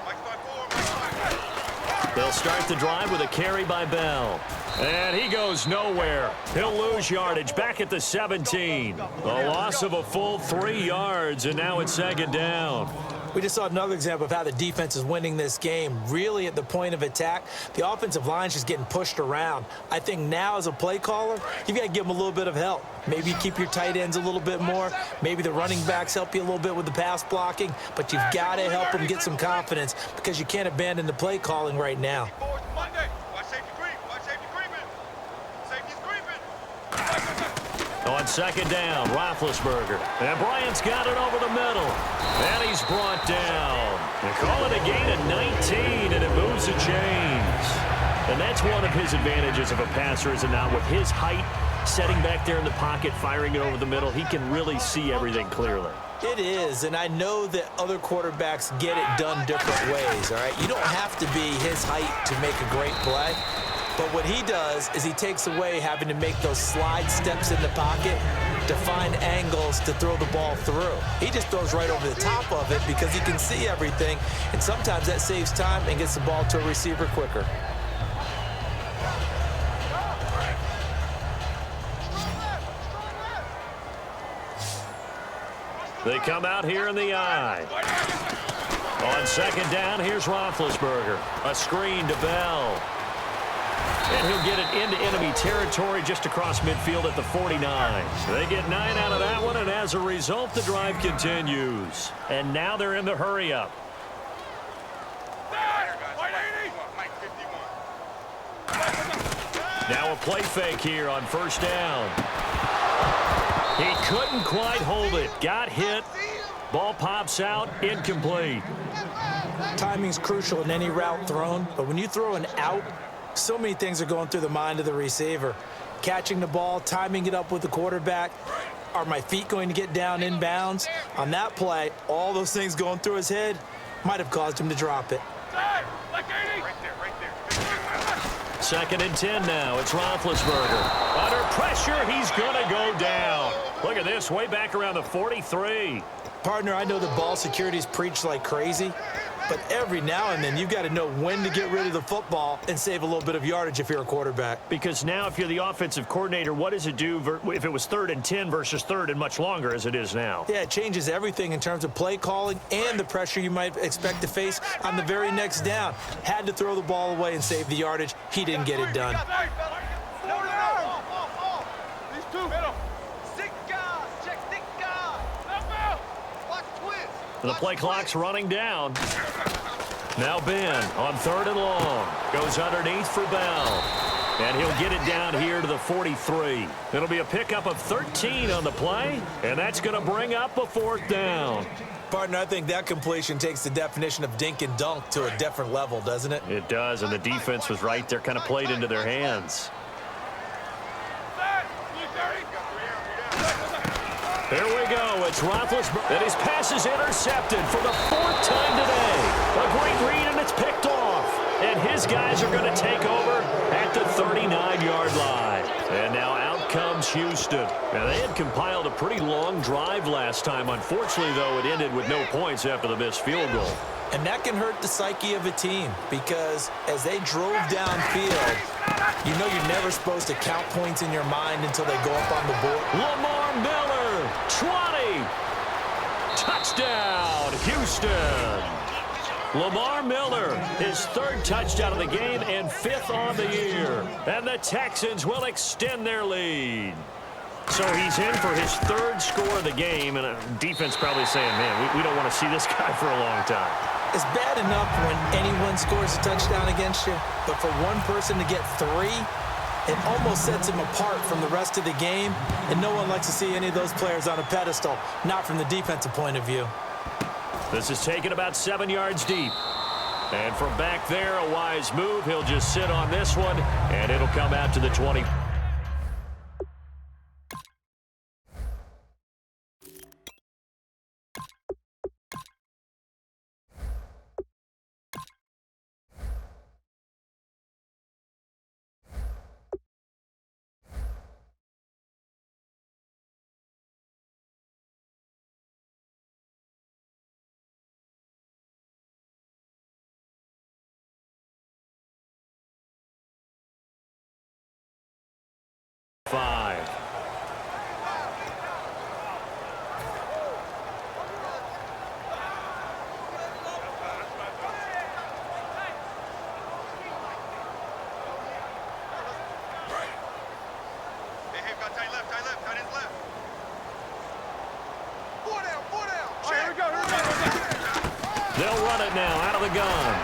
Mike's by 4, Mike's by 4. They'll start the drive with a carry by Bell. And he goes nowhere. He'll lose yardage back at the 17. A loss of a full 3 yards, and now it's second down. We just saw another example of how the defense is winning this game. Really at the point of attack, the offensive line's just getting pushed around. I think now as a play caller, you've got to give them a little bit of help. Maybe keep your tight ends a little bit more. Maybe the running backs help you a little bit with the pass blocking. But you've got to help them get some confidence because you can't abandon the play calling right now. On second down, Roethlisberger. And Bryant's got it over the middle. And he's brought down. They call it a gain of 19, and it moves the chains. And that's one of his advantages of a passer, is it not? With his height, setting back there in the pocket, firing it over the middle, he can really see everything clearly. It is, and I know that other quarterbacks get it done different ways, all right? You don't have to be his height to make a great play. But what he does is he takes away having to make those slide steps in the pocket to find angles to throw the ball through. He just throws right over the top of it because he can see everything, and sometimes that saves time and gets the ball to a receiver quicker. They come out here in the eye. On second down, here's Roethlisberger. A screen to Bell. And he'll get it into enemy territory just across midfield at the 49. They get 9 out of that one, and as a result, the drive continues. And now they're in the hurry-up. Now a play fake here on first down. He couldn't quite hold it. Got hit. Ball pops out. Incomplete. Timing's crucial in any route thrown, but when you throw an out, so many things are going through the mind of the receiver. Catching the ball, timing it up with the quarterback. Are my feet going to get down inbounds? On that play, all those things going through his head might have caused him to drop it. Second and 10 now. It's Roethlisberger. Under pressure, he's going to go down. Look at this, way back around the 43. Partner, I know the ball security's preached like crazy, but every now and then you've got to know when to get rid of the football and save a little bit of yardage if you're a quarterback. Because now if you're the offensive coordinator, what does it do if it was 3rd and 10 versus 3rd and much longer as it is now? Yeah, it changes everything in terms of play calling and the pressure you might expect to face on the very next down. Had to throw the ball away and save the yardage. He didn't get it done. The play clock's running down. Now Ben on 3rd and long. Goes underneath for Bell. And he'll get it down here to the 43. It'll be a pickup of 13 on the play, and that's going to bring up a 4th down. Partner, I think that completion takes the definition of dink and dunk to a different level, doesn't it? It does, and the defense was right there, kind of played into their hands. Here we go. It's Roethlisberger. And his pass is intercepted for the 4th time today. A great read, and it's picked off. And his guys are going to take over at the 39-yard line. And now out comes Houston. Now, they had compiled a pretty long drive last time. Unfortunately, though, it ended with no points after the missed field goal. And that can hurt the psyche of a team because as they drove downfield, you know you're never supposed to count points in your mind until they go up on the board. Lamar Miller, 20. Touchdown, Houston. Lamar Miller, his 3rd touchdown of the game and 5th on the year. And the Texans will extend their lead. So he's in for his 3rd score of the game, and defense probably saying, man, we don't want to see this guy for a long time. It's bad enough when anyone scores a touchdown against you, but for one person to get 3, it almost sets him apart from the rest of the game, and no one likes to see any of those players on a pedestal, not from the defensive point of view. This is taken about 7 yards deep. And from back there, a wise move. He'll just sit on this one, and it'll come out to the 20. They'll run it now out of the gun.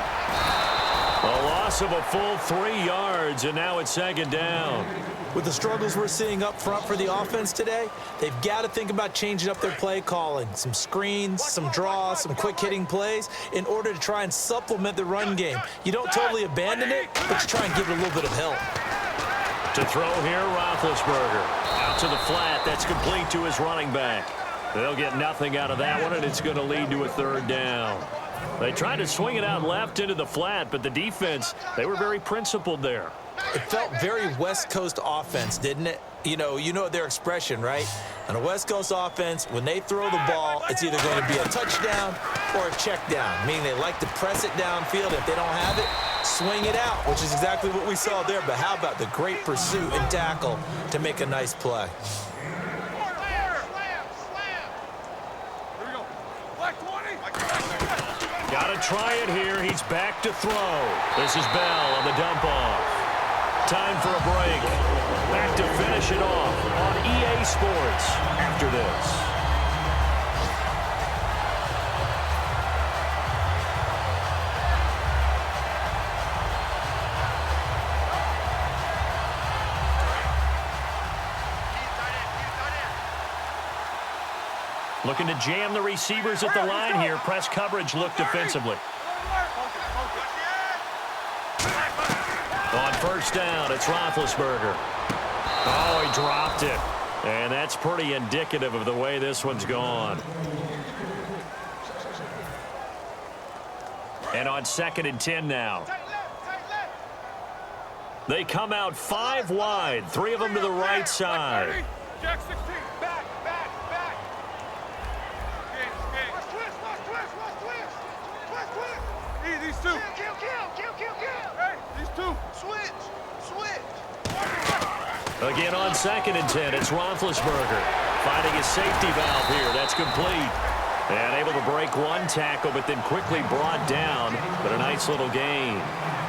A loss of a full 3 yards, and now it's 2nd down. With the struggles we're seeing up front for the offense today, they've got to think about changing up their play calling. Some screens, some draws, some quick-hitting plays in order to try and supplement the run game. You don't totally abandon it, but you try and give it a little bit of help. To throw here, Roethlisberger. Out to the flat. That's complete to his running back. They'll get nothing out of that one, and it's going to lead to a 3rd down. They tried to swing it out left into the flat, but the defense, they were very principled there. It felt very West Coast offense, didn't it? You know their expression, right? On a West Coast offense, when they throw the ball, it's either going to be a touchdown or a check down, meaning they like to press it downfield. If they don't have it, swing it out, which is exactly what we saw there. But how about the great pursuit and tackle to make a nice play? Got try it here. He's back to throw. This is Bell on the dump off. Time for a break. Back to finish it off on EA Sports after this. Looking to jam the receivers at the line here. Press coverage look defensively. On first down, it's Roethlisberger. Oh, he dropped it. And that's pretty indicative of the way this one's gone. And on 2nd and 10 now. They come out 5 wide, 3 of them to the right side. Jack 16, back. These two. Kill. Hey, these two. Switch. Again on 2nd and 10, it's Roethlisberger finding his safety valve here. That's complete. And able to break one tackle, but then quickly brought down. But a nice little gain.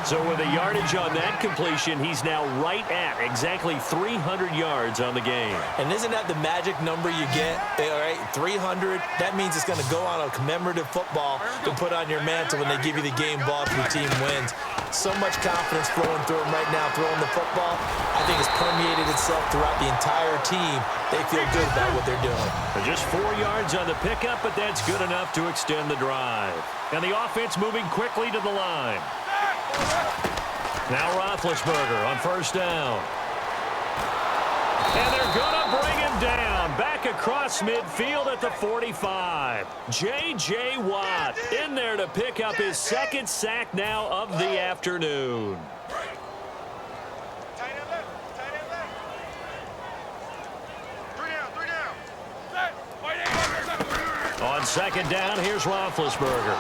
So with the yardage on that completion, he's now right at exactly 300 yards on the game. And isn't that the magic number you get? All right, 300. That means it's going to go on a commemorative football to put on your mantle when they give you the game ball if your team wins. So much confidence flowing through him right now, throwing the football. I think it's permeated itself throughout the entire team. They feel good about what they're doing. Just 4 yards on the pickup, but that's good enough to extend the drive. And the offense moving quickly to the line. Now Roethlisberger on first down. And they're going to bring him down. Back across midfield at the 45. J.J. Watt in there to pick up his 2nd sack now of the afternoon. Tight end left. 3 down. On 2nd down, here's Roethlisberger.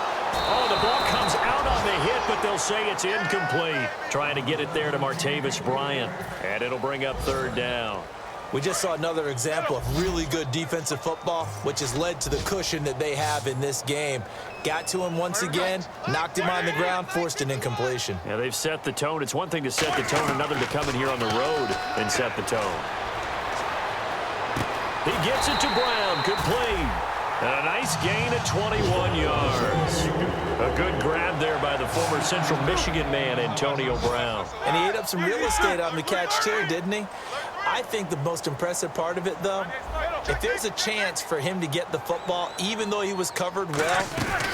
Oh, the ball comes out on the hit, but they'll say it's incomplete. Trying to get it there to Martavis Bryant. And it'll bring up 3rd down. We just saw another example of really good defensive football, which has led to the cushion that they have in this game. Got to him once again, knocked him on the ground, forced an incompletion. Yeah, they've set the tone. It's one thing to set the tone, another to come in here on the road and set the tone. He gets it to Brown, complete. And a nice gain at 21 yards. A good grab there by the former Central Michigan man, Antonio Brown. And he ate up some real estate on the catch, too, didn't he? I think the most impressive part of it, though, if there's a chance for him to get the football, even though he was covered well,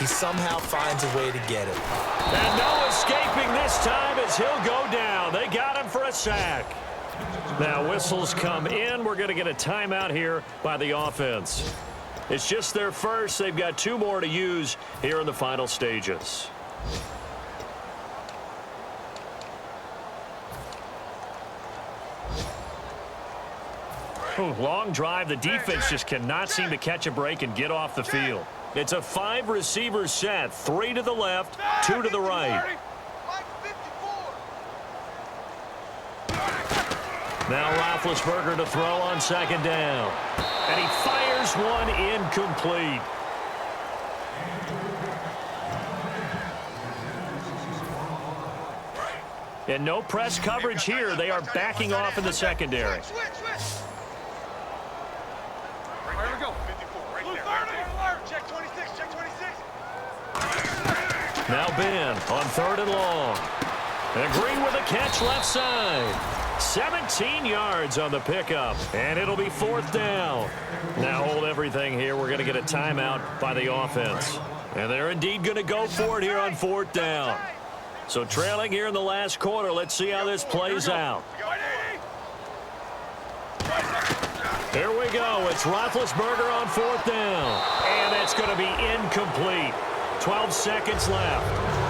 he somehow finds a way to get it. And no escaping this time as he'll go down. They got him for a sack. Now whistles come in. We're going to get a timeout here by the offense. It's just their first. They've got 2 more to use here in the final stages. Long drive. The defense just cannot seem to catch a break and get off the field. It's a 5-receiver set. 3 to the left, 2 to the right. Now Roethlisberger to throw on 2nd down. And he fires one incomplete. And no press coverage here. They are backing off in the secondary. Here we go. 54, right there. Check 26, check 26. Now Ben on 3rd and long. And Green with a catch left side. 17 yards on the pickup, and it'll be 4th down. Now hold everything here. We're going to get a timeout by the offense. And they're indeed going to go for it here on 4th down. So trailing here in the last quarter. Let's see how this plays out. Here we go. It's Roethlisberger on 4th down. And that's going to be incomplete. 12 seconds left.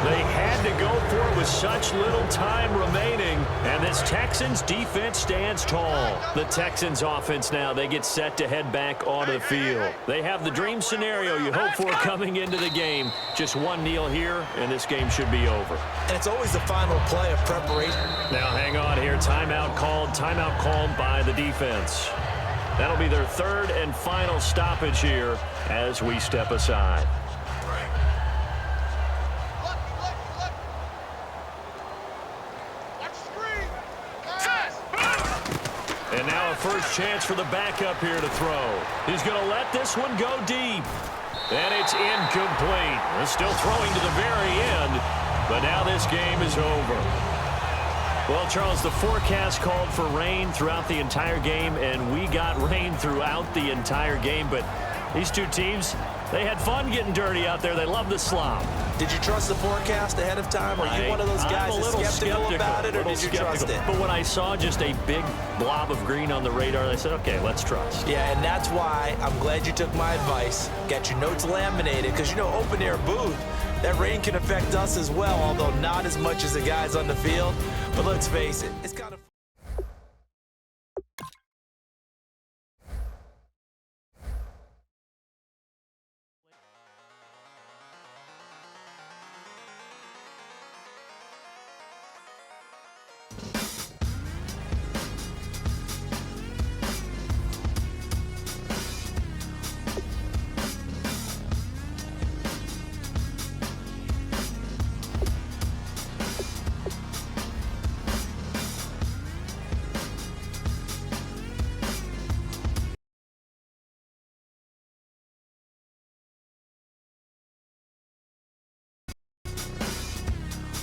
They had to go for it with such little time remaining, and this Texans defense stands tall. The Texans offense now, they get set to head back onto the field. They have the dream scenario you hope for coming into the game. Just one kneel here, and this game should be over. And it's always the final play of preparation. Now hang on here. Timeout called by the defense. That'll be their 3rd and final stoppage here as we step aside. a first chance for the backup here to throw. He's going to let this one go deep. And it's incomplete. They're still throwing to the very end, but now this game is over. Well, Charles, the forecast called for rain throughout the entire game, and we got rain throughout the entire game. But these two teams, they had fun getting dirty out there. They love the slop. Did you trust the forecast ahead of time? Are you one of those guys that's skeptical about it, or did you trust it? But when I saw just a big blob of green on the radar, I said, okay, let's trust. Yeah, and that's why I'm glad you took my advice. Got your notes laminated, because, you know, open-air booth, that rain can affect us as well, although not as much as the guys on the field. But let's face it, it's got